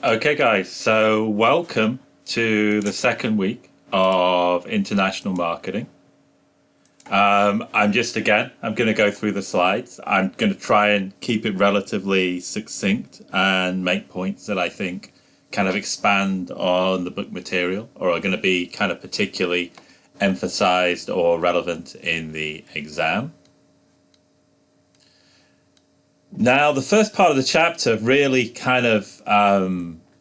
Okay, guys, so welcome to the second week of international marketing. I'm going to go through the slides. I'm going to try and keep it relatively succinct and make points that I think kind of expand on the book material or are going to be kind of particularly emphasized or relevant in the exam. Now, the first part of the chapter really kind of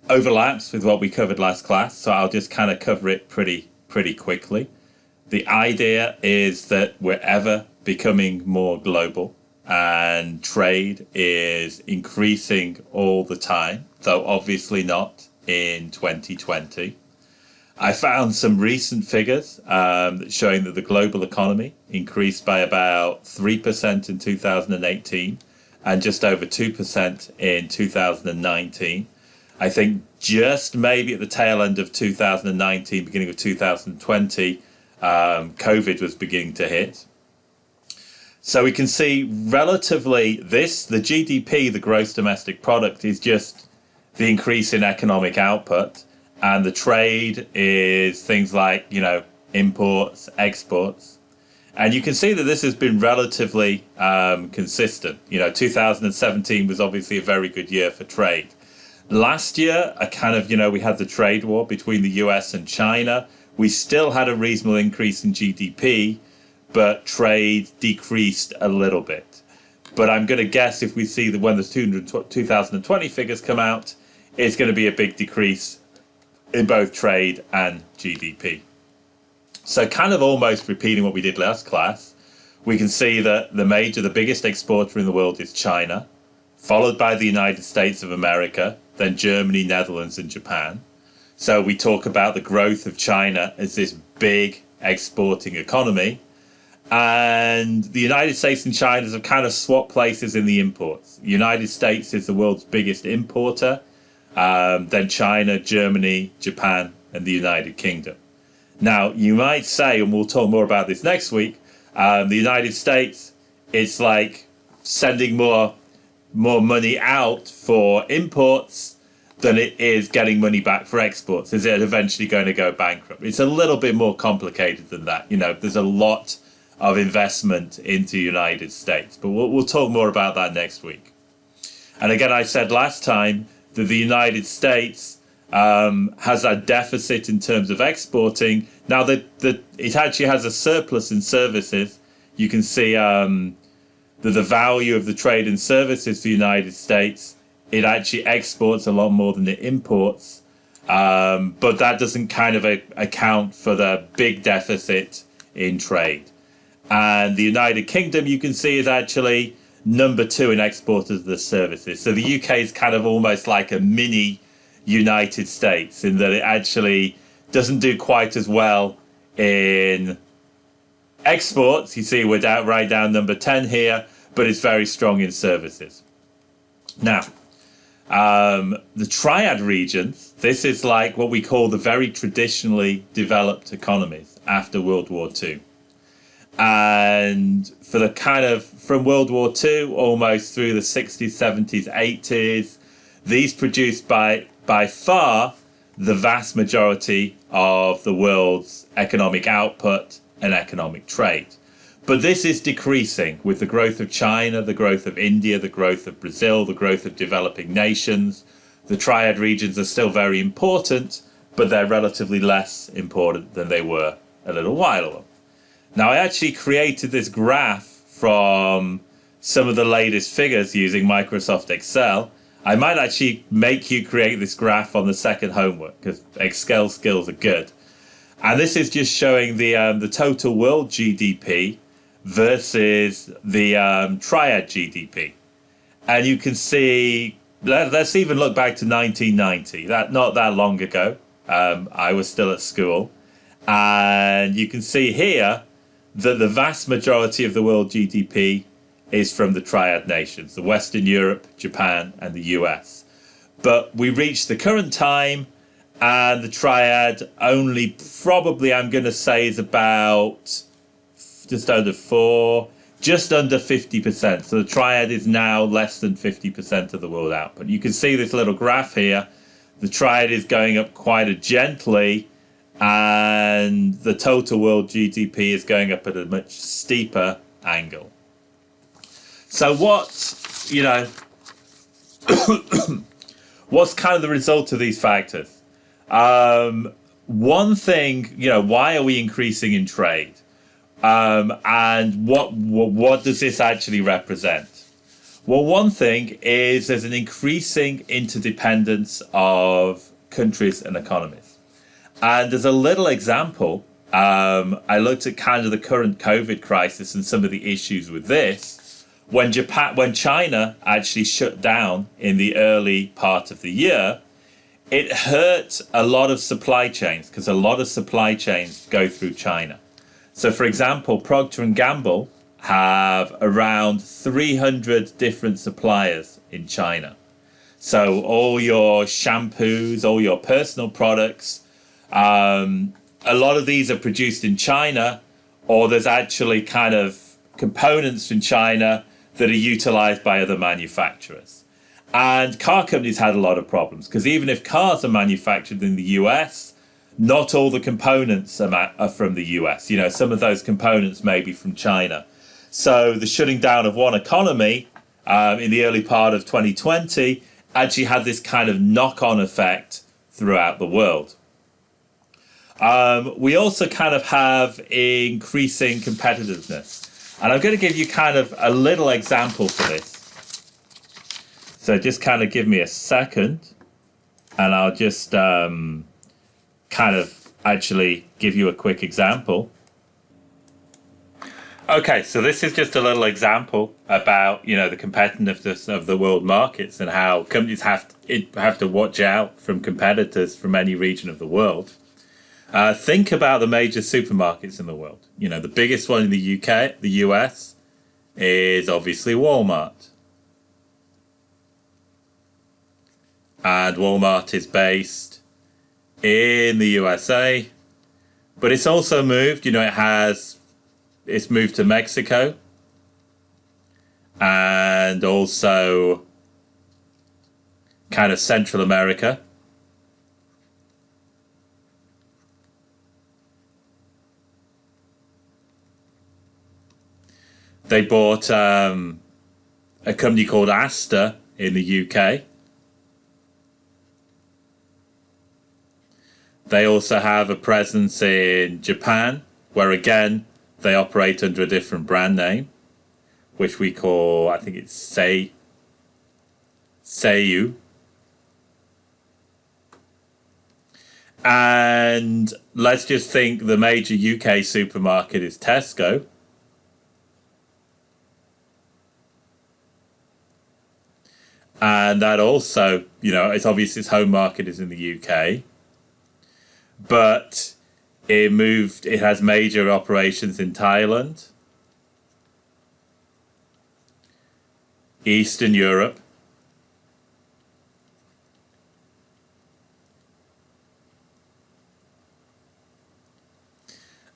overlaps with what we covered last class, so I'll just kind of cover it pretty quickly. The idea is that we're ever becoming more global and trade is increasing all the time, though obviously not in 2020. I found some recent figures showing that the global economy increased by about 3% in 2018 and just over 2% in 2019. I think just maybe at the tail end of 2019, beginning of 2020, COVID was beginning to hit. So we can see relatively the GDP, the gross domestic product, is just the increase in economic output. And the trade is things like, imports, exports. And you can see that this has been relatively consistent. 2017 was obviously a very good year for trade. Last year, we had the trade war between the US and China. We still had a reasonable increase in GDP, but trade decreased a little bit. But I'm going to guess if we see that when the 2020 figures come out, it's going to be a big decrease in both trade and GDP. So kind of almost repeating what we did last class, we can see that the biggest exporter in the world is China, followed by the United States of America, then Germany, Netherlands, and Japan. So we talk about the growth of China as this big exporting economy. And the United States and China have kind of swapped places in the imports. The United States is the world's biggest importer, then China, Germany, Japan, and the United Kingdom. Now, you might say, and we'll talk more about this next week, the United States, it's like sending more money out for imports than it is getting money back for exports. Is it eventually going to go bankrupt? It's a little bit more complicated than that. There's a lot of investment into the United States, but we'll talk more about that next week. And again, I said last time that the United States has a deficit in terms of exporting. Now that it actually has a surplus in services. You can see that the value of the trade in services for the United States, it actually exports a lot more than it imports. But that doesn't kind of account for the big deficit in trade. And the United Kingdom, you can see, is actually number 2 in exporters of the services. So the UK is kind of almost like a mini United States in that it actually doesn't do quite as well in exports. You see we're right down number 10 here, but it's very strong in services. Now, the triad regions, this is like what we call the very traditionally developed economies after World War II. And for the from World War II almost through the 60s, 70s, 80s, these produced by far the vast majority of the world's economic output and economic trade. But this is decreasing with the growth of China, the growth of India, the growth of Brazil, the growth of developing nations. The triad regions are still very important, but they're relatively less important than they were a little while ago. Now, I actually created this graph from some of the latest figures using Microsoft Excel. I might actually make you create this graph on the second homework because Excel skills are good. And this is just showing the total world GDP versus the triad GDP. And you can see, let's even look back to 1990, not that long ago. I was still at school. And you can see here that the vast majority of the world GDP is from the triad nations, the Western Europe, Japan, and the US. But we reached the current time, and the triad only probably, I'm going to say, is about just under 50%. So the triad is now less than 50% of the world output. You can see this little graph here The triad is going up quite gently, and the total world GDP is going up at a much steeper angle. So what's kind of the result of these factors? One thing, why are we increasing in trade? And what does this actually represent? Well, one thing is there's an increasing interdependence of countries and economies. And there's a little example. I looked at kind of the current COVID crisis and some of the issues with this. When China actually shut down in the early part of the year, it hurt a lot of supply chains because a lot of supply chains go through China. So, for example, Procter & Gamble have around 300 different suppliers in China. So all your shampoos, all your personal products, a lot of these are produced in China, or there's actually kind of components from China that are utilized by other manufacturers. And car companies had a lot of problems because even if cars are manufactured in the US, not all the components are from the US. Some of those components may be from China. So the shutting down of one economy in the early part of 2020 actually had this kind of knock-on effect throughout the world. We also kind of have increasing competitiveness. And I'm going to give you kind of a little example for this. So just kind of give me a second, and I'll just kind of actually give you a quick example. Okay, so this is just a little example about, the competitiveness of the world markets and how companies have to watch out from competitors from any region of the world. Think about the major supermarkets in the world. The biggest one in the UK, the US, is obviously Walmart. And Walmart is based in the USA, but it's also moved, it's moved to Mexico and also kind of Central America. They bought a company called Asda in the UK. They also have a presence in Japan, where again, they operate under a different brand name, which we call, I think it's Seiyu. And let's just think the major UK supermarket is Tesco. And that also, it's obvious its home market is in the UK. But it has major operations in Thailand, Eastern Europe,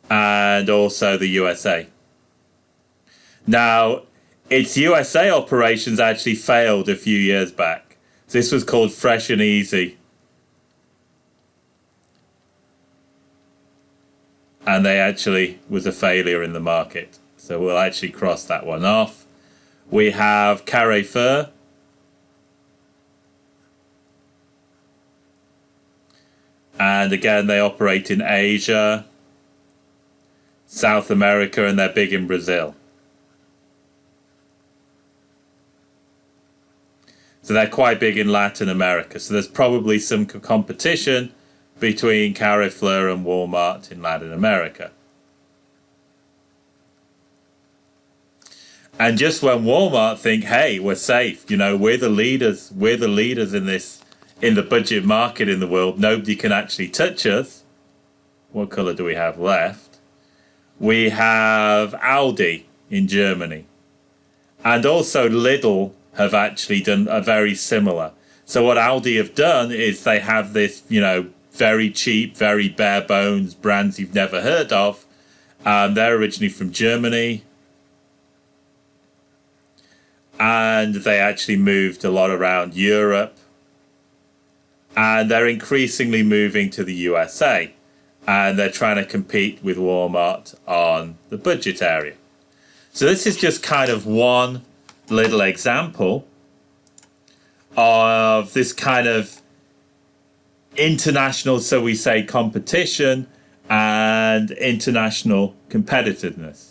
and also the USA. Now, its USA operations actually failed a few years back. This was called Fresh and Easy. And they actually was a failure in the market. So we'll actually cross that one off. We have Carrefour. And again, they operate in Asia, South America, and they're big in Brazil. So they're quite big in Latin America. So there's probably some competition between Carrefour and Walmart in Latin America. And just when Walmart think, hey, we're safe, we're the leaders in the budget market in the world, nobody can actually touch us. What color do we have left? We have Aldi in Germany. And also Lidl have actually done a very similar. So what Aldi have done is they have this, very cheap, very bare bones brands you've never heard of. They're originally from Germany. And they actually moved a lot around Europe and they're increasingly moving to the USA, and they're trying to compete with Walmart on the budget area. So this is just kind of one little example of this kind of international, so we say, competition and international competitiveness.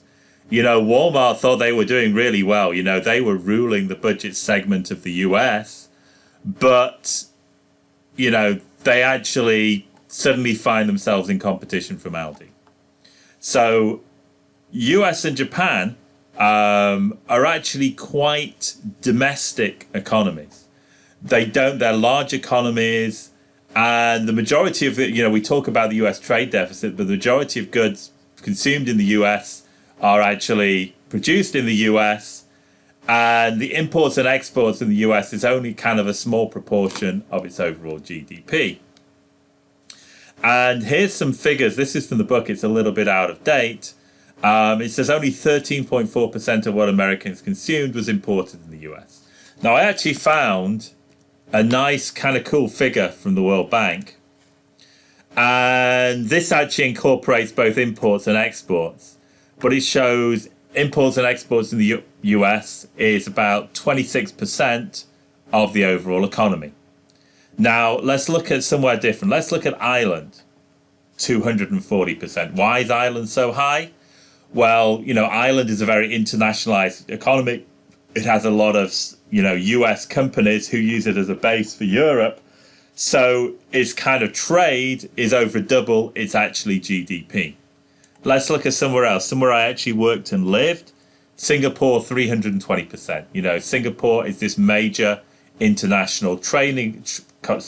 Walmart thought they were doing really well. They were ruling the budget segment of the US, but, they actually suddenly find themselves in competition from Aldi. So US and Japan are actually quite domestic economies. They're large economies, and the majority of it, we talk about the US trade deficit, but the majority of goods consumed in the US are actually produced in the US, and the imports and exports in the US is only kind of a small proportion of its overall GDP. And here's some figures. This is from the book. It's a little bit out of date. It says only 13.4% of what Americans consumed was imported in the US. Now, I actually found a nice kind of cool figure from the World Bank. And this actually incorporates both imports and exports. But it shows imports and exports in the US is about 26% of the overall economy. Now, let's look at somewhere different. Let's look at Ireland, 240%. Why is Ireland so high? Well, Ireland is a very internationalized economy. It has a lot of, US companies who use it as a base for Europe. So its kind of trade is over double its actually GDP. Let's look at somewhere else, somewhere I actually worked and lived. Singapore, 320%. Singapore is this major international trading hub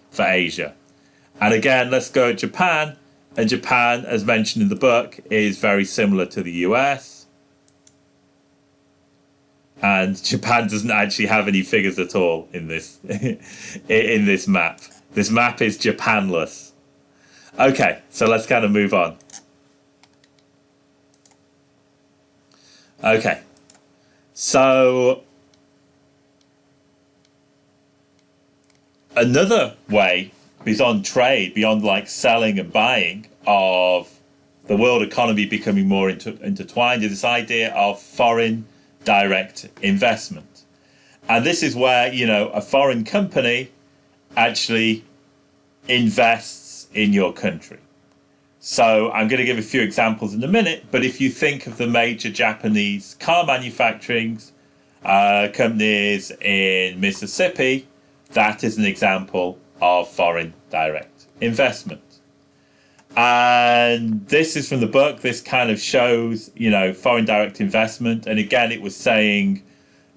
for Asia. And again, let's go to Japan. And Japan, as mentioned in the book, is very similar to the US. And Japan doesn't actually have any figures at all in this in this map. This map is Japanless. Okay, so let's kind of move on. Okay, so another way beyond trade, beyond like selling and buying, of the world economy becoming more intertwined is this idea of foreign direct investment. And this is where, a foreign company actually invests in your country. So I'm going to give a few examples in a minute, but if you think of the major Japanese car manufacturing companies in Mississippi, that is an example of foreign direct investment. And this is from the book. This kind of shows, foreign direct investment. And again, it was saying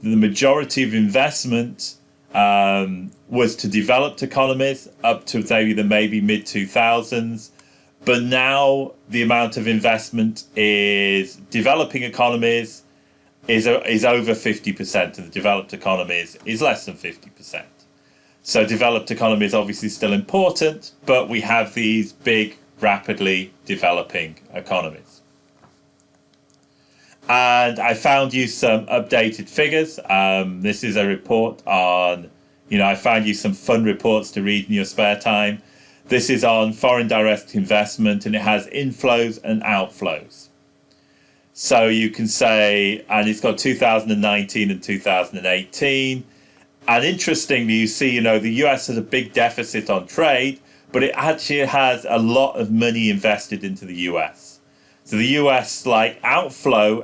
the majority of investment was to developed economies up to maybe mid-2000s. But now the amount of investment is developing economies is over 50%, and the developed economies is less than 50%. So developed economy is obviously still important, but we have these big, rapidly developing economies. And I found you some updated figures. This is a report on, I found you some fun reports to read in your spare time. This is on foreign direct investment, and it has inflows and outflows. So you can say, and it's got 2019 and 2018. And interestingly, you see, the US has a big deficit on trade, but it actually has a lot of money invested into the US. So the US outflow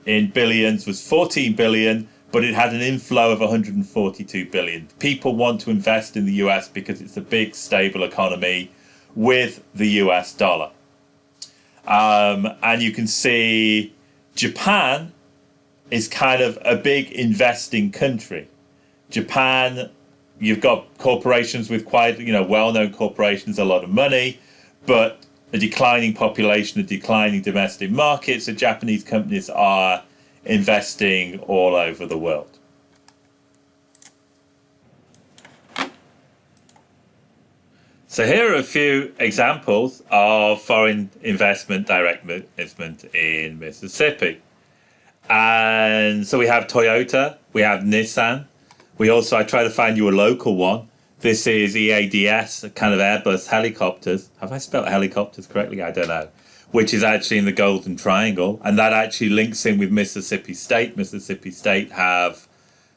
in billions was 14 billion, but it had an inflow of 142 billion. People want to invest in the US because it's a big, stable economy with the US dollar. And you can see Japan is kind of a big investing country. Japan, you've got corporations with quite, well-known corporations, a lot of money, but a declining population, a declining domestic market. So Japanese companies are investing all over the world. So here are a few examples of foreign investment, direct investment in Mississippi. And so we have Toyota, we have Nissan, I try to find you a local one. This is EADS, kind of Airbus helicopters. Have I spelled helicopters correctly? I don't know. Which is actually in the Golden Triangle. And that actually links in with Mississippi State. Mississippi State have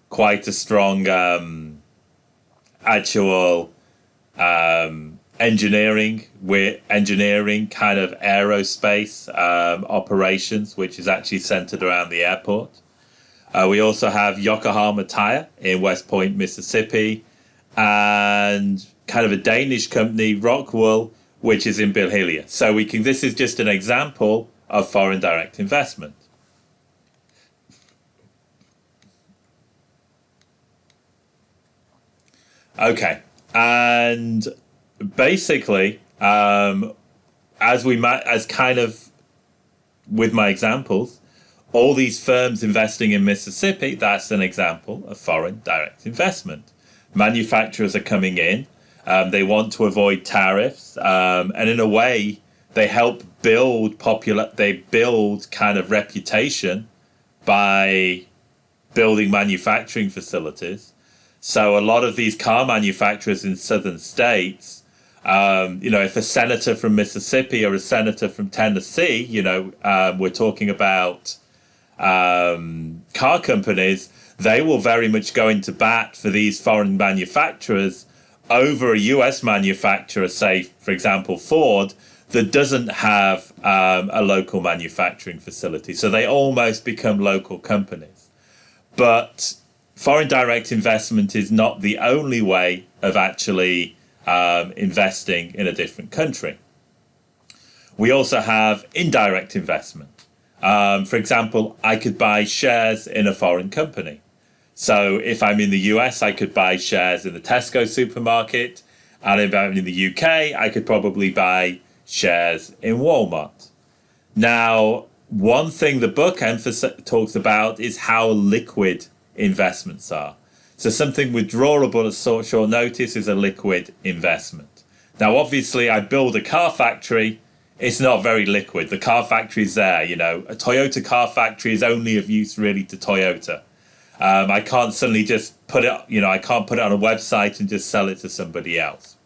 quite a strong actual engineering kind of aerospace operations, which is actually centered around the airport. We also have Yokohama Tire in West Point, Mississippi, and kind of a Danish company, Rockwool, which is in Bilhalia. So this is just an example of foreign direct investment. Okay, and basically, as kind of with my examples, all these firms investing in Mississippi, that's an example of foreign direct investment. Manufacturers are coming in. They want to avoid tariffs. And in a way, they help build kind of reputation by building manufacturing facilities. So a lot of these car manufacturers in southern states, if a senator from Mississippi or a senator from Tennessee, we're talking about car companies, they will very much go into bat for these foreign manufacturers over a US manufacturer, say, for example, Ford, that doesn't have a local manufacturing facility. So they almost become local companies. But foreign direct investment is not the only way of actually investing in a different country. We also have indirect investment. For example, I could buy shares in a foreign company. So if I'm in the US, I could buy shares in the Tesco supermarket. And if I'm in the UK, I could probably buy shares in Walmart. Now, one thing the book talks about is how liquid investments are. So something withdrawable at short notice is a liquid investment. Now, obviously, I build a car factory. It's not very liquid. The car factory is there. A Toyota car factory is only of use really to Toyota. I can't suddenly just I can't put it on a website and just sell it to somebody else.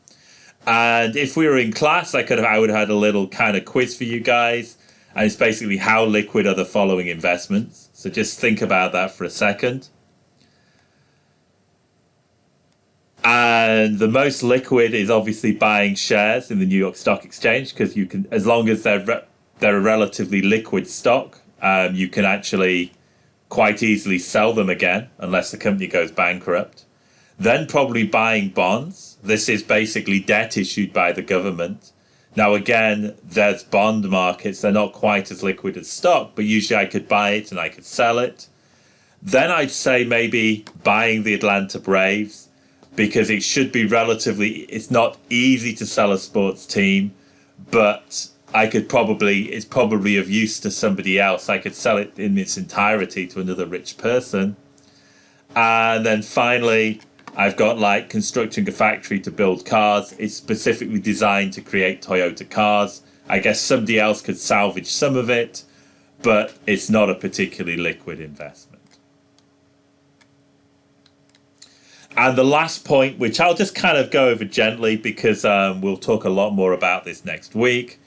And if we were in class, I would have had a little kind of quiz for you guys. And it's basically how liquid are the following investments. So just think about that for a second. And the most liquid is obviously buying shares in the New York Stock Exchange, because you can, as long as they're a relatively liquid stock, you can actually quite easily sell them again unless the company goes bankrupt. Then probably buying bonds. This is basically debt issued by the government. Now again, there's bond markets. They're not quite as liquid as stock, but usually I could buy it and I could sell it. Then I'd say maybe buying the Atlanta Braves, because it's not easy to sell a sports team, but it's probably of use to somebody else. I could sell it in its entirety to another rich person. And then finally, I've got constructing a factory to build cars. It's specifically designed to create Toyota cars. I guess somebody else could salvage some of it, but it's not a particularly liquid investment. And the last point, which I'll just kind of go over gently because we'll talk a lot more about this next week,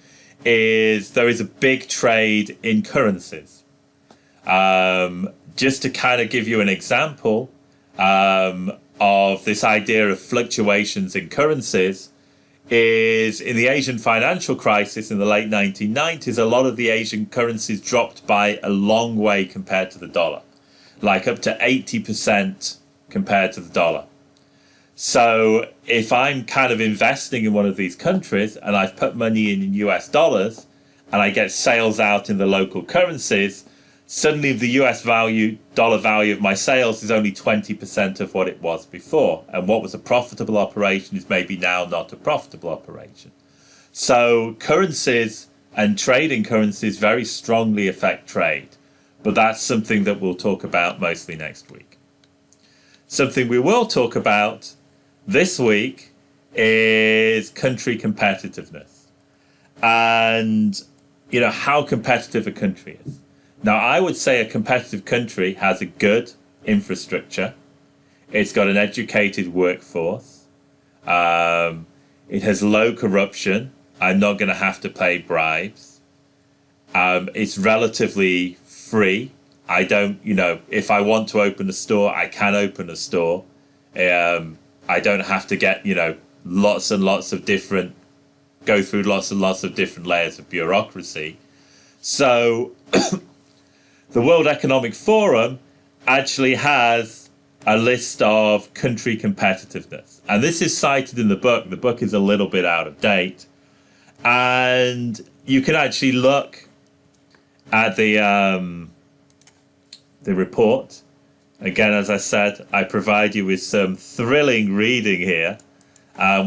is there is a big trade in currencies. Just to kind of give you an example of this idea of fluctuations in currencies, is in the Asian financial crisis in the late 1990s, a lot of the Asian currencies dropped by a long way compared to the dollar, like up to 80% compared to the dollar. So if I'm kind of investing in one of these countries and I've put money in US dollars and I get sales out in the local currencies, suddenly the dollar value of my sales is only 20% of what it was before. And what was a profitable operation is maybe now not a profitable operation. So currencies and trading currencies very strongly affect trade. But that's something that we'll talk about mostly next week. Something we will talk about this week is country competitiveness and, how competitive a country is. Now, I would say a competitive country has a good infrastructure. It's got an educated workforce. It has low corruption. I'm not going to have to pay bribes. It's relatively free. I don't, if I want to open a store, I can open a store. I don't have to get, lots and lots of different, go through lots and lots of different layers of bureaucracy. So the World Economic Forum actually has a list of country competitiveness. And this is cited in the book. The book is a little bit out of date. And you can actually look at the report. Again, as I said, I provide you with some thrilling reading here.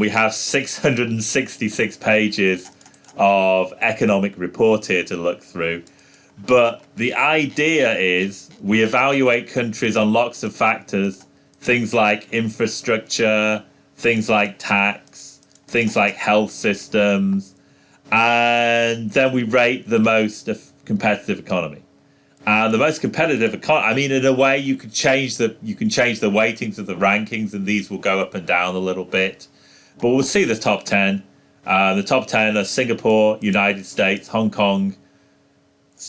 We have 666 pages of economic report here to look through. But the idea is we evaluate countries on lots of factors, things like infrastructure, things like tax, things like health systems, and then we rate the most competitive economy. And the most competitive economy, I mean, in a way, you can change the weightings of the rankings, and these will go up and down a little bit. But we'll see the top 10. The top 10 are Singapore, United States, Hong Kong,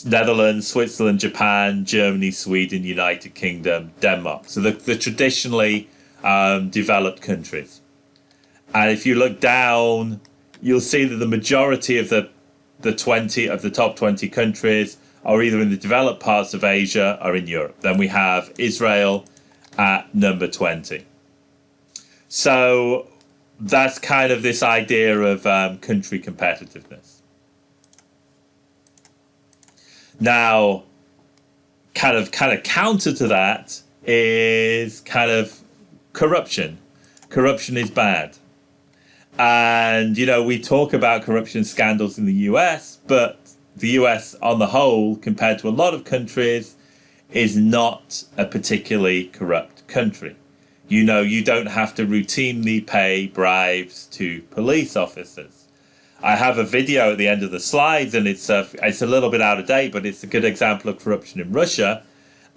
Netherlands, Switzerland, Japan, Germany, Sweden, United Kingdom, Denmark. So the traditionally developed countries. And if you look down, you'll see that the majority of the top 20 countries are either in the developed parts of Asia or in Europe. Then we have Israel at number 20. So that's kind of this idea of country competitiveness. Now, kind of counter to that is kind of corruption. Corruption is bad. And, we talk about corruption scandals in the US, but the US on the whole, compared to a lot of countries, is not a particularly corrupt country. You don't have to routinely pay bribes to police officers. I have a video at the end of the slides, and it's a little bit out of date, but it's a good example of corruption in Russia.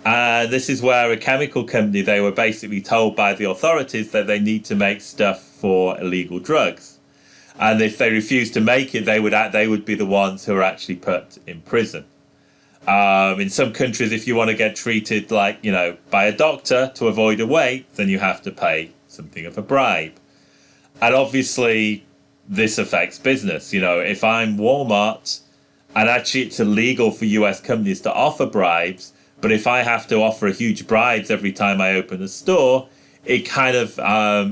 And this is where a chemical company, they were basically told by the authorities that they need to make stuff for illegal drugs. And if they refused to make it, they would be the ones who are actually put in prison. In some countries, if you want to get treated by a doctor to avoid a wait, then you have to pay something of a bribe. And obviously, this affects business. If I'm Walmart, and actually it's illegal for US companies to offer bribes, but if I have to offer huge bribes every time I open a store, it kind of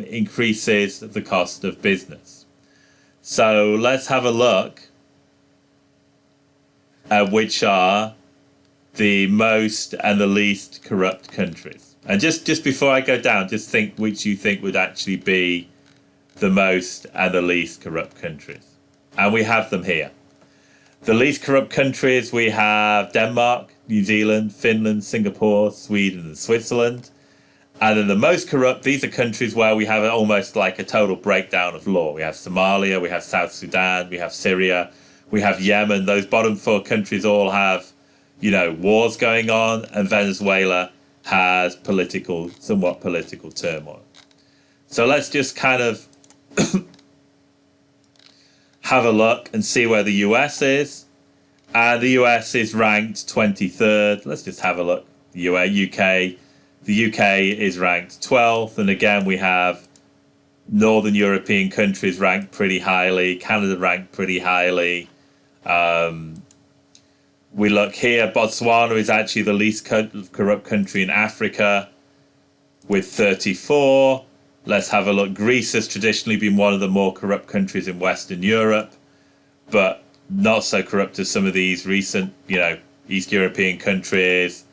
increases the cost of business. So let's have a look at which are the most and the least corrupt countries. And just before I go down, just think which you think would actually be the most and the least corrupt countries. And we have them here. The least corrupt countries, we have Denmark, New Zealand, Finland, Singapore, Sweden, and Switzerland. And then the most corrupt, these are countries where we have almost like a total breakdown of law. We have Somalia, we have South Sudan, we have Syria, we have Yemen. Those bottom four countries all have, wars going on, and Venezuela has somewhat political turmoil. So let's just kind of have a look and see where the US is. And the US is ranked 23rd. Let's just have a look. The UK. The UK is ranked 12th, and again we have Northern European countries ranked pretty highly, Canada ranked pretty highly. We look here, Botswana is actually the least corrupt country in Africa with 34. Let's have a look. Greece has traditionally been one of the more corrupt countries in Western Europe, but not so corrupt as some of these recent, East European countries.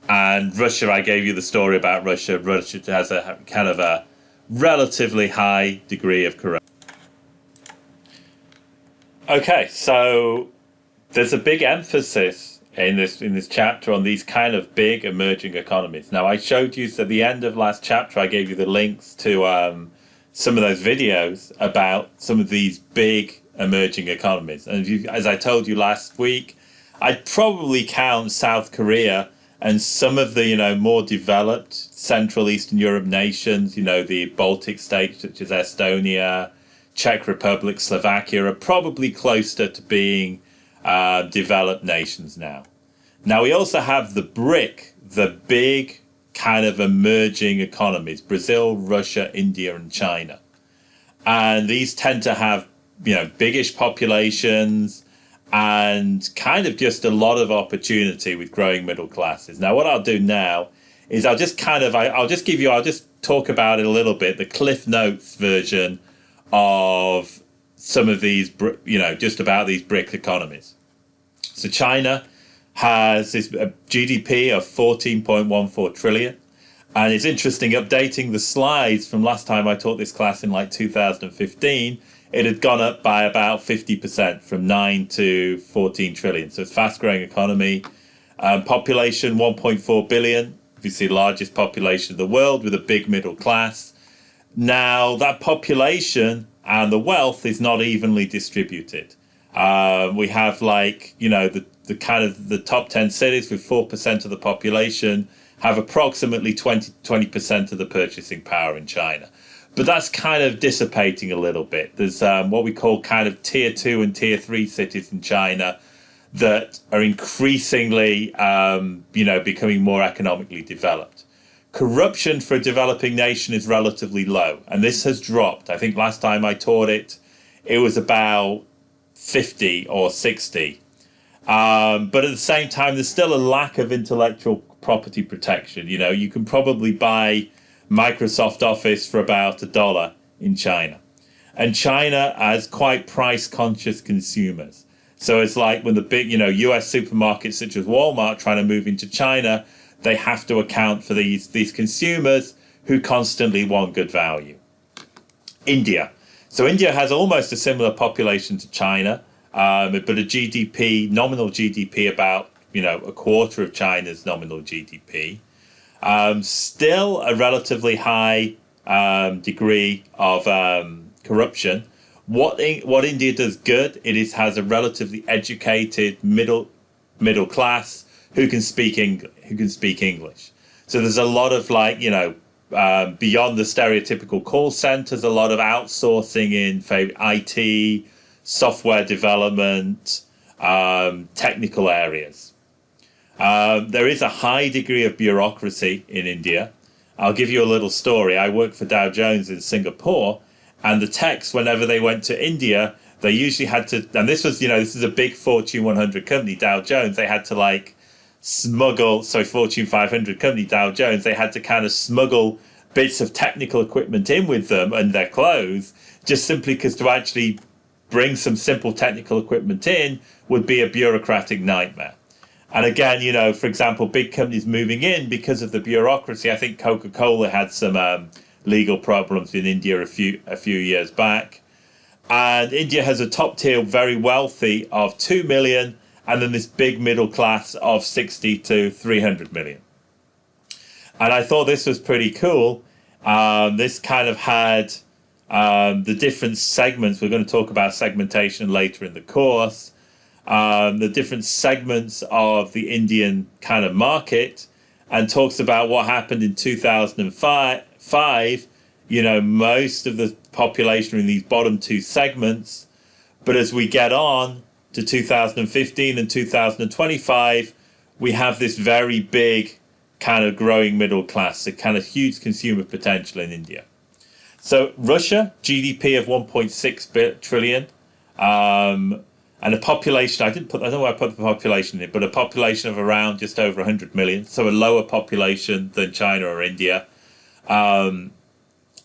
And Russia, I gave you the story about Russia. Russia has a kind of a relatively high degree of corruption. Okay, so there's a big emphasis in this chapter on these kind of big emerging economies. Now, I showed you at the end of last chapter, I gave you the links to some of those videos about some of these big emerging economies. And as I told you last week, I'd probably count South Korea And some of the, more developed Central Eastern Europe nations, the Baltic states such as Estonia, Czech Republic, Slovakia, are probably closer to being developed nations now. Now, we also have the BRIC, the big kind of emerging economies, Brazil, Russia, India, and China. And these tend to have, biggish populations and kind of just a lot of opportunity with growing middle classes. Now, what I'll do now is I'll just talk about it a little bit, the Cliff Notes version of some of these, just about these BRIC economies. So China has this GDP of 14.14 trillion. And it's interesting, updating the slides from last time I taught this class in like 2015, it had gone up by about 50% from 9 to 14 trillion. So it's a fast-growing economy. Population 1.4 billion, obviously the largest population in the world with a big middle class. Now, that population and the wealth is not evenly distributed. We have the kind of the top 10 cities with 4% of the population have approximately 20% of the purchasing power in China. But that's kind of dissipating a little bit. There's what we call kind of tier 2 and tier 3 cities in China that are increasingly, becoming more economically developed. Corruption for a developing nation is relatively low, and this has dropped. I think last time I taught it, it was about 50 or 60. But at the same time, there's still a lack of intellectual property protection. You can probably buy Microsoft Office for about $1 in China. And China has quite price-conscious consumers. So it's like when the big, US supermarkets such as Walmart trying to move into China, they have to account for these consumers who constantly want good value. India. So India has almost a similar population to China, but a GDP, nominal GDP, about, a quarter of China's nominal GDP. Still a relatively high degree of corruption. What India does good, has a relatively educated middle class who can speak English. So there's a lot of beyond the stereotypical call centers, a lot of outsourcing in IT, software development, technical areas. There is a high degree of bureaucracy in India. I'll give you a little story. I worked for Dow Jones in Singapore, and the techs, whenever they went to India, they usually had to, and this is a big Fortune 100 company, Dow Jones, they had to Fortune 500 company, Dow Jones, they had to kind of smuggle bits of technical equipment in with them and their clothes, just simply because to actually bring some simple technical equipment in would be a bureaucratic nightmare. And again, for example, big companies moving in because of the bureaucracy. I think Coca-Cola had some legal problems in India a few years back. And India has a top tier, very wealthy of 2 million, and then this big middle class of 60 to 300 million. And I thought this was pretty cool. This kind of had the different segments. We're going to talk about segmentation later in the course. The different segments of the Indian kind of market, and talks about what happened in 2005. Most of the population are in these bottom two segments. But as we get on to 2015 and 2025, we have this very big kind of growing middle class, a kind of huge consumer potential in India. So Russia, GDP of 1.6 trillion. And a population, I don't know where I put the population in, but a population of around just over 100 million. So a lower population than China or India. Now,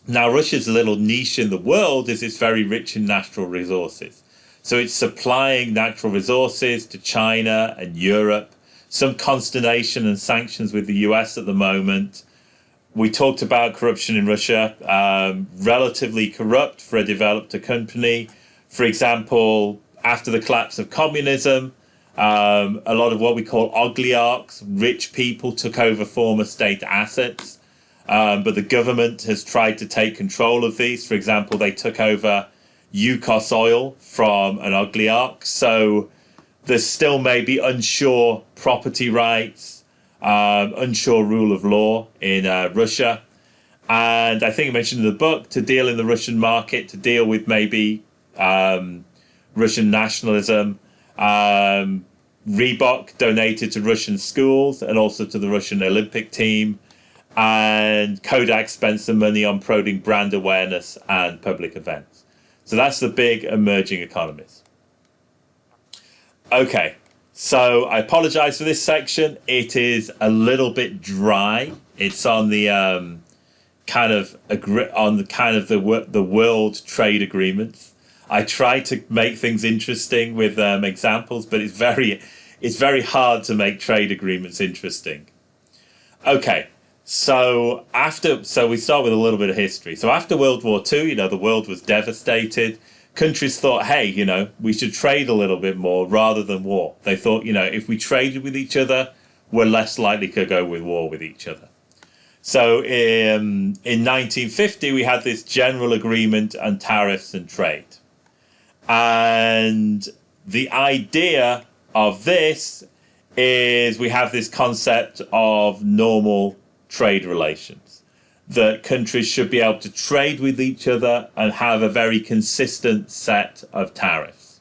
Russia's little niche in the world is it's very rich in natural resources. So it's supplying natural resources to China and Europe. Some consternation and sanctions with the US at the moment. We talked about corruption in Russia, relatively corrupt for a developed company. For example, after the collapse of communism, a lot of what we call oligarchs, rich people, took over former state assets. But the government has tried to take control of these. For example, they took over Yukos oil from an oligarch. So there's still maybe unsure property rights. unsure rule of law in Russia. And I think I mentioned in the book, to deal in the Russian market, to deal with maybe Russian nationalism. Reebok donated to Russian schools and also to the Russian Olympic team. And Kodak spent some money on promoting brand awareness and public events. So that's the big emerging economies. Okay, so I apologize for this section. It is a little bit dry. It's on the the world trade agreements. I try to make things interesting with examples, but it's very hard to make trade agreements interesting. Okay, so we start with a little bit of history. So after World War II, the world was devastated. Countries thought, hey, we should trade a little bit more rather than war. They thought, if we traded with each other, we're less likely to go with war with each other. So in 1950, we had this general agreement on tariffs and trade. And the idea of this is we have this concept of normal trade relations, that countries should be able to trade with each other and have a very consistent set of tariffs.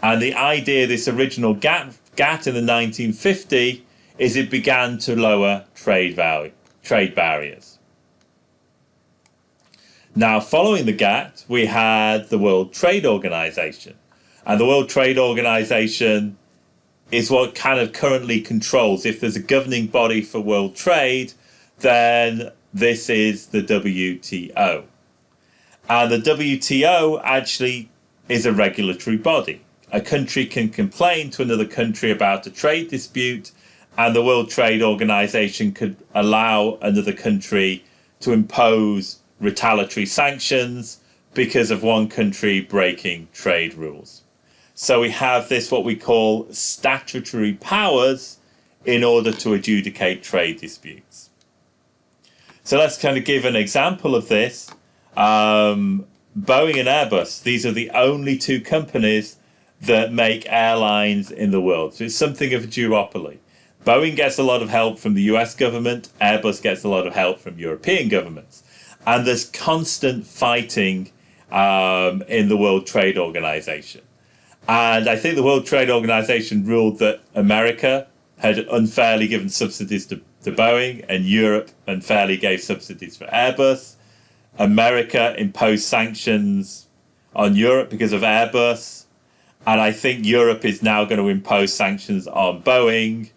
And the idea, this original GATT in the 1950, is it began to lower trade barriers. Now, following the GATT, we had the World Trade Organization. And the World Trade Organization is what kind of currently controls. If there's a governing body for world trade, then this is the WTO. And the WTO actually is a regulatory body. A country can complain to another country about a trade dispute, and the World Trade Organization could allow another country to impose retaliatory sanctions because of one country breaking trade rules. So we have this, what we call statutory powers, in order to adjudicate trade disputes. So let's kind of give an example of this. Boeing and Airbus, these are the only two companies that make airlines in the world. So it's something of a duopoly. Boeing gets a lot of help from the US government, Airbus gets a lot of help from European governments. And there's constant fighting in the World Trade Organization. And I think the World Trade Organization ruled that America had unfairly given subsidies to Boeing, and Europe unfairly gave subsidies for Airbus. America imposed sanctions on Europe because of Airbus. And I think Europe is now going to impose sanctions on Boeing.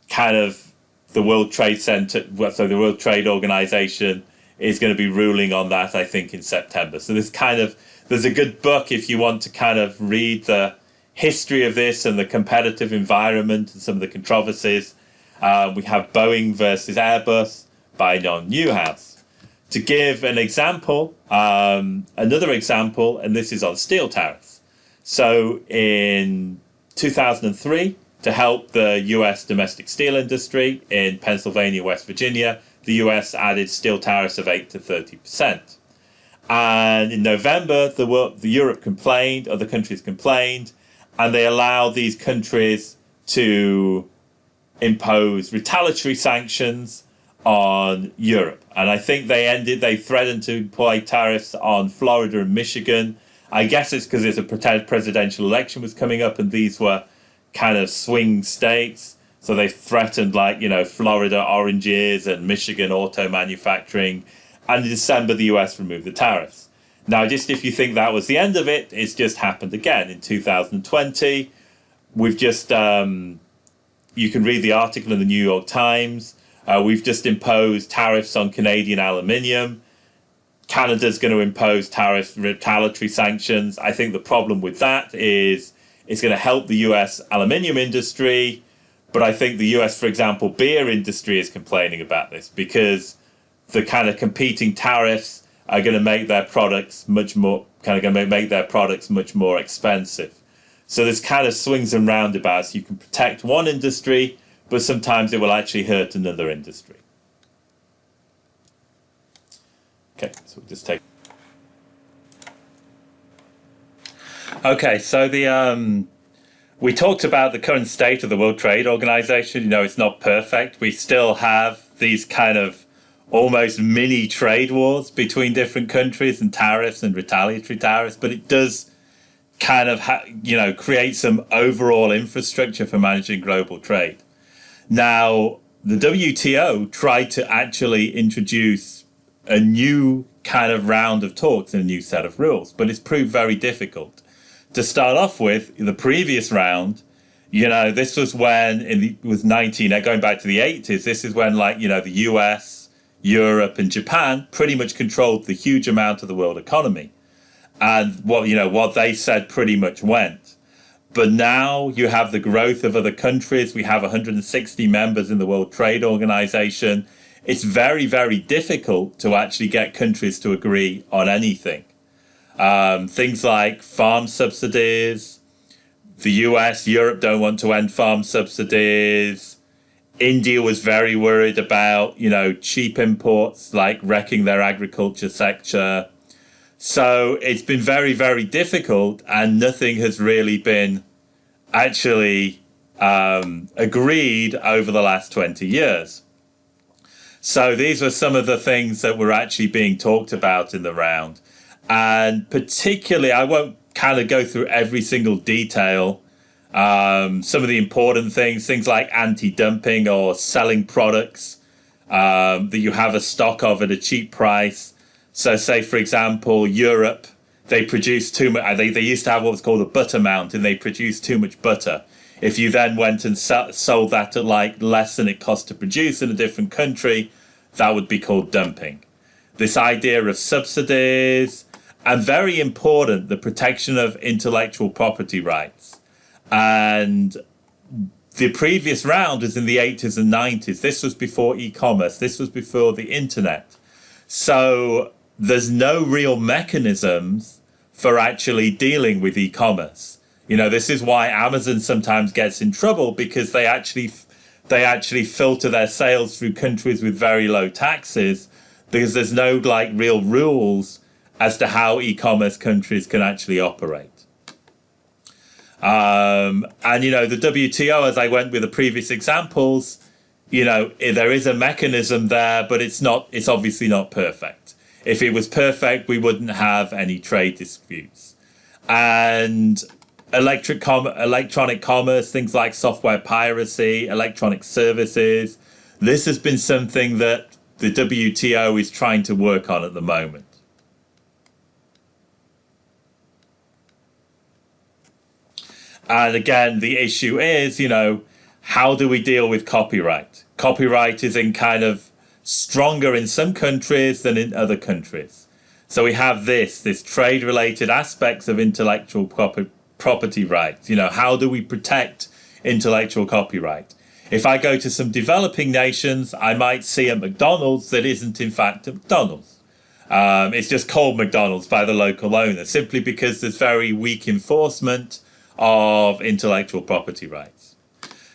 Kind of the World Trade the World Trade Organization is going to be ruling on that, I think, in September. So there's a good book if you want to kind of read the history of this and the competitive environment and some of the controversies. We have Boeing versus Airbus by John Newhouse. To give an example, another example, and this is on steel tariffs. So in 2003, to help the US domestic steel industry in Pennsylvania, West Virginia, the US added steel tariffs of 8 to 30%. And in November, Europe complained, other countries complained, and they allowed these countries to impose retaliatory sanctions on Europe. And I think they threatened to apply tariffs on Florida and Michigan. I guess it's because a presidential election was coming up, and these were kind of swing states. So they threatened Florida oranges and Michigan auto manufacturing. And in December, the US removed the tariffs. Now, just if you think that was the end of it, it's just happened again. In 2020, we've just, you can read the article in the New York Times. We've just imposed tariffs on Canadian aluminium. Canada's going to impose retaliatory sanctions. I think the problem with that is it's going to help the US aluminium industry. But I think the US, for example, beer industry is complaining about this because the kind of competing tariffs are going to make their products much more expensive. So there's kind of swings and roundabouts. You can protect one industry, but sometimes it will actually hurt another industry. Okay, so we'll just take. Okay, so We talked about the current state of the World Trade Organization. You know, it's not perfect. We still have these kind of almost mini trade wars between different countries and tariffs and retaliatory tariffs, but it does kind of, create some overall infrastructure for managing global trade. Now, the WTO tried to actually introduce a new kind of round of talks and a new set of rules, but it's proved very difficult. To start off with, the previous round, this was when it was going back to the 80s, this is when the US, Europe and Japan pretty much controlled the huge amount of the world economy. And what they said pretty much went. But now you have the growth of other countries. We have 160 members in the World Trade Organization. It's very, very difficult to actually get countries to agree on anything. Things like farm subsidies. The US, Europe don't want to end farm subsidies. India was very worried about, cheap imports, like wrecking their agriculture sector. So it's been very, very difficult, and nothing has really been actually agreed over the last 20 years. So these were some of the things that were actually being talked about in the round. And particularly, I won't kind of go through every single detail. Some of the important things like anti-dumping or selling products that you have a stock of at a cheap price. So say, for example, Europe, they produce too much. They used to have what was called a butter mount, and they produced too much butter. If you then went and sold that at less than it cost to produce in a different country, that would be called dumping. This idea of subsidies, and very important, the protection of intellectual property rights. And the previous round was in the 80s and 90s. This was before e-commerce. This was before the internet. So there's no real mechanisms for actually dealing with e-commerce. This is why Amazon sometimes gets in trouble, because they actually filter their sales through countries with very low taxes, because there's no real rules as to how e-commerce countries can actually operate. And the WTO, as I went with the previous examples, there is a mechanism there, but it's obviously not perfect. If it was perfect, we wouldn't have any trade disputes. And electronic commerce, things like software piracy, electronic services, this has been something that the WTO is trying to work on at the moment. And again, the issue is, how do we deal with copyright? Copyright is in kind of stronger in some countries than in other countries. So we have this trade-related aspects of intellectual property rights. How do we protect intellectual copyright? If I go to some developing nations, I might see a McDonald's that isn't in fact a McDonald's. It's just called McDonald's by the local owner, simply because there's very weak enforcement of intellectual property rights.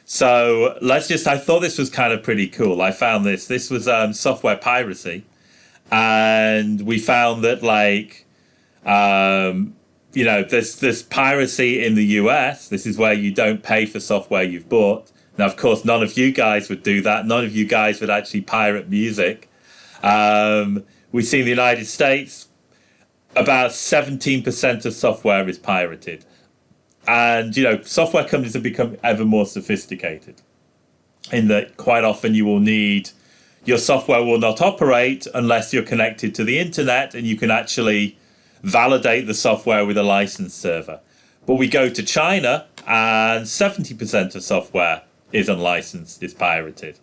So I thought this was kind of pretty cool. I found this was software piracy. And we found that there's piracy in the US. This is where you don't pay for software you've bought. Now, of course, none of you guys would do that. None of you guys would actually pirate music. We see in the United States, about 17% of software is pirated. And, software companies have become ever more sophisticated in that quite often your software will not operate unless you're connected to the internet and you can actually validate the software with a licensed server. But we go to China and 70% of software is unlicensed, is pirated.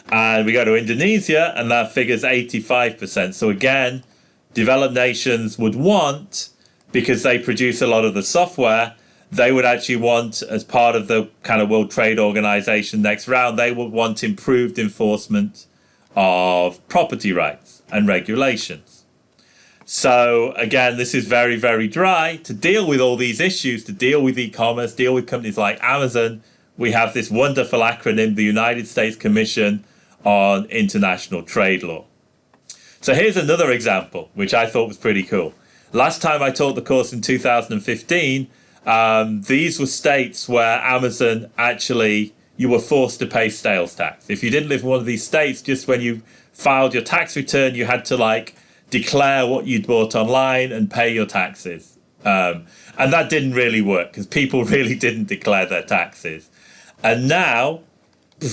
And we go to Indonesia and that figure's 85%. So again, developed nations would want, because they produce a lot of the software, they would actually want, as part of the kind of World Trade Organization next round, they would want improved enforcement of property rights and regulations. So again, this is very, very dry. To deal with all these issues, to deal with e-commerce, deal with companies like Amazon, we have this wonderful acronym, the United States Commission on International Trade Law. So here's another example, which I thought was pretty cool. Last time I taught the course in 2015, These were states where Amazon actually, you were forced to pay sales tax. If you didn't live in one of these states, just when you filed your tax return, you had to like declare what you'd bought online and pay your taxes. And that didn't really work because people really didn't declare their taxes. And now,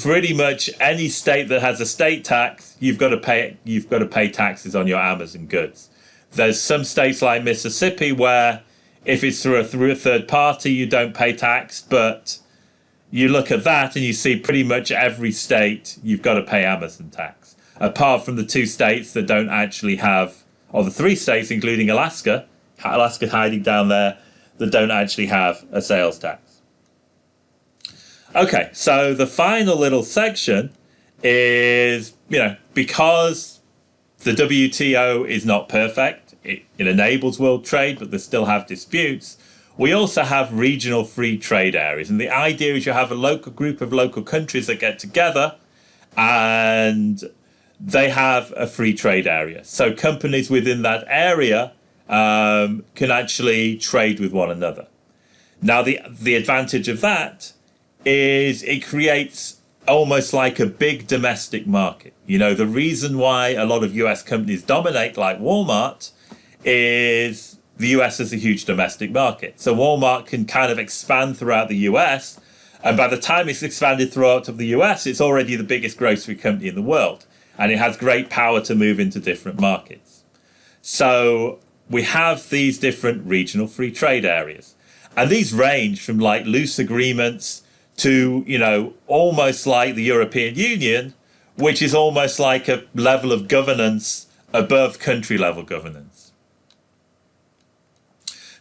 pretty much any state that has a state tax, you've got to pay taxes on your Amazon goods. There's some states like Mississippi where if it's through a third party, you don't pay tax, but you look at that and you see pretty much every state you've got to pay Amazon tax, apart from the two states that don't actually have, or the three states, including Alaska hiding down there, that don't actually have a sales tax. Okay, so the final little section is, because the WTO is not perfect, it enables world trade, but they still have disputes. We also have regional free trade areas. And the idea is you have a local group of local countries that get together and they have a free trade area. So companies within that area can actually trade with one another. Now, the advantage of that is it creates almost like a big domestic market. The reason why a lot of US companies dominate, like Walmart, is the US is a huge domestic market. So Walmart can kind of expand throughout the US. And by the time it's expanded throughout the US, it's already the biggest grocery company in the world. And it has great power to move into different markets. So we have these different regional free trade areas. And these range from like loose agreements to, almost like the European Union, which is almost like a level of governance above country level governance.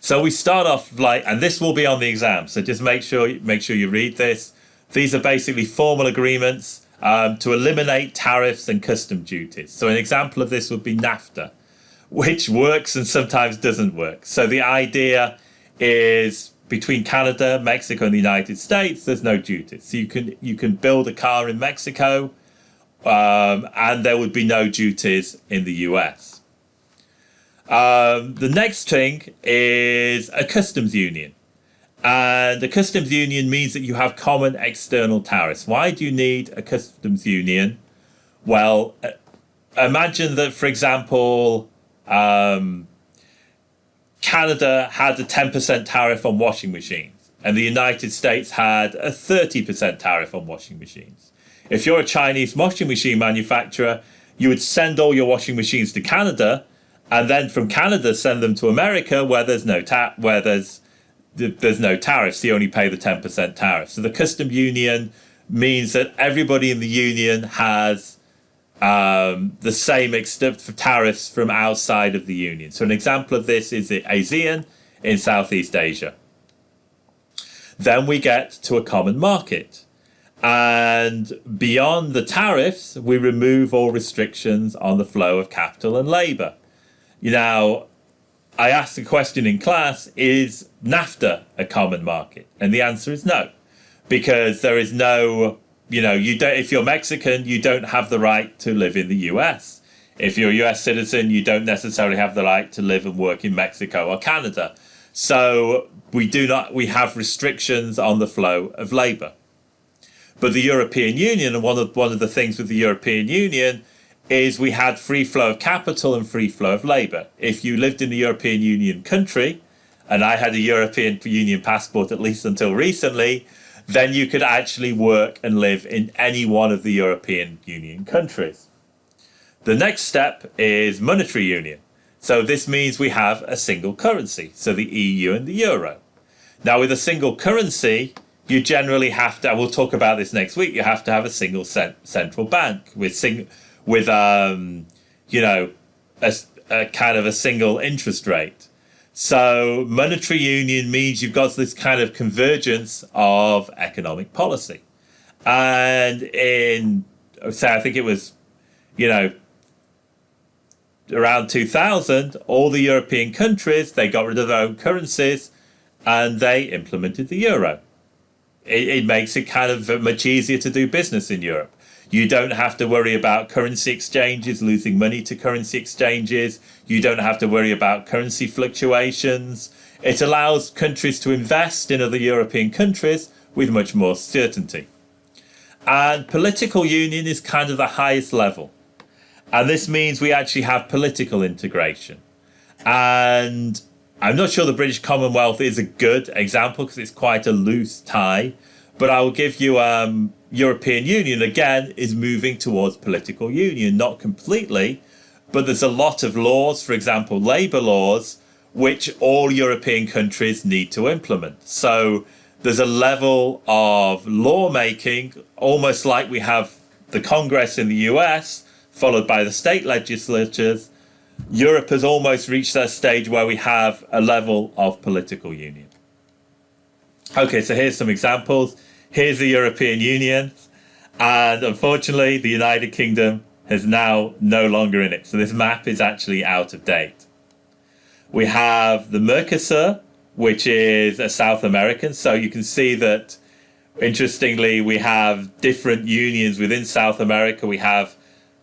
So we start off and this will be on the exam. So just make sure you read this. These are basically formal agreements to eliminate tariffs and custom duties. So an example of this would be NAFTA, which works and sometimes doesn't work. So the idea is between Canada, Mexico, and the United States, there's no duties. So you can build a car in Mexico, and there would be no duties in the US. The next thing is a customs union. And a customs union means that you have common external tariffs. Why do you need a customs union? Well, imagine that, for example, Canada had a 10% tariff on washing machines, and the United States had a 30% tariff on washing machines. If you're a Chinese washing machine manufacturer, you would send all your washing machines to Canada, and then from Canada send them to America, where there's no there's no tariffs. You only pay the 10% tariff. So the customs union means that everybody in the union has the same for tariffs from outside of the union. So an example of this is the ASEAN in Southeast Asia. Then we get to a common market. And beyond the tariffs, we remove all restrictions on the flow of capital and labor. Now, I asked the question in class, is NAFTA a common market? And the answer is no, because there is no, if you're Mexican, you don't have the right to live in the US. If you're a US citizen, you don't necessarily have the right to live and work in Mexico or Canada. So we have restrictions on the flow of labor. But the European Union, and one of the things with the European Union is we had free flow of capital and free flow of labor. If you lived in the European Union country, and I had a European Union passport at least until recently, then you could actually work and live in any one of the European Union countries. The next step is monetary union. So this means we have a single currency, so the EU and the euro. Now with a single currency, you generally have to, and we'll talk about this next week, you have to have a single central bank with a kind of a single interest rate. So monetary union means you've got this kind of convergence of economic policy. And I think it was, around 2000, all the European countries, they got rid of their own currencies and they implemented the euro. It makes it kind of much easier to do business in Europe. You don't have to worry about currency exchanges, losing money to currency exchanges. You don't have to worry about currency fluctuations. It allows countries to invest in other European countries with much more certainty. And political union is kind of the highest level. And this means we actually have political integration. And I'm not sure the British Commonwealth is a good example because it's quite a loose tie. But I will give you European Union, again, is moving towards political union. Not completely, but there's a lot of laws, for example, labour laws, which all European countries need to implement. So there's a level of lawmaking, almost like we have the Congress in the US, followed by the state legislatures. Europe has almost reached that stage where we have a level of political union. Okay, so here's some examples. Here's the European Union. And unfortunately, the United Kingdom is now no longer in it. So this map is actually out of date. We have the Mercosur, which is a South American. So you can see that, interestingly, we have different unions within South America. We have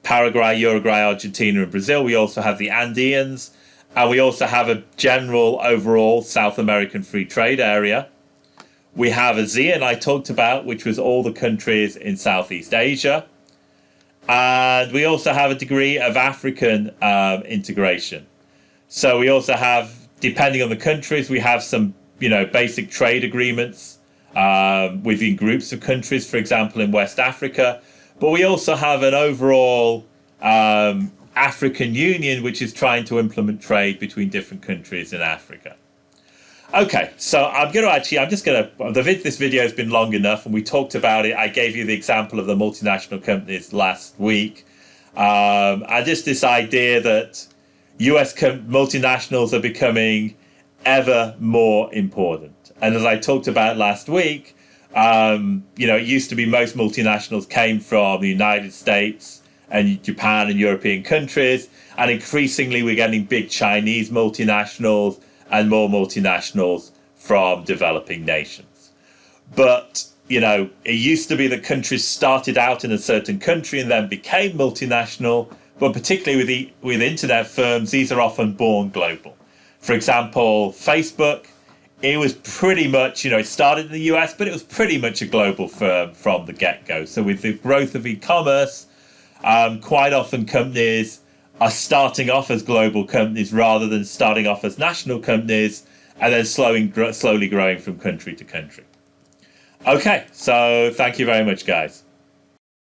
Paraguay, Uruguay, Argentina, and Brazil. We also have the Andeans. And we also have a general overall South American free trade area. We have ASEAN, I talked about, which was all the countries in Southeast Asia. And we also have a degree of African integration. So we also have, depending on the countries, we have some, basic trade agreements within groups of countries, for example, in West Africa. But we also have an overall African Union, which is trying to implement trade between different countries in Africa. Okay, so this video has been long enough and we talked about it. I gave you the example of the multinational companies last week. And just this idea that US multinationals are becoming ever more important. And as I talked about last week, it used to be most multinationals came from the United States and Japan and European countries. And increasingly we're getting big Chinese multinationals and more multinationals from developing nations. But, it used to be that countries started out in a certain country and then became multinational, but particularly with internet firms, these are often born global. For example, Facebook, it was pretty much, it started in the US, but it was pretty much a global firm from the get-go. So with the growth of e-commerce, quite often companies are starting off as global companies rather than starting off as national companies and then slowly growing from country to country. Okay, so thank you very much, guys.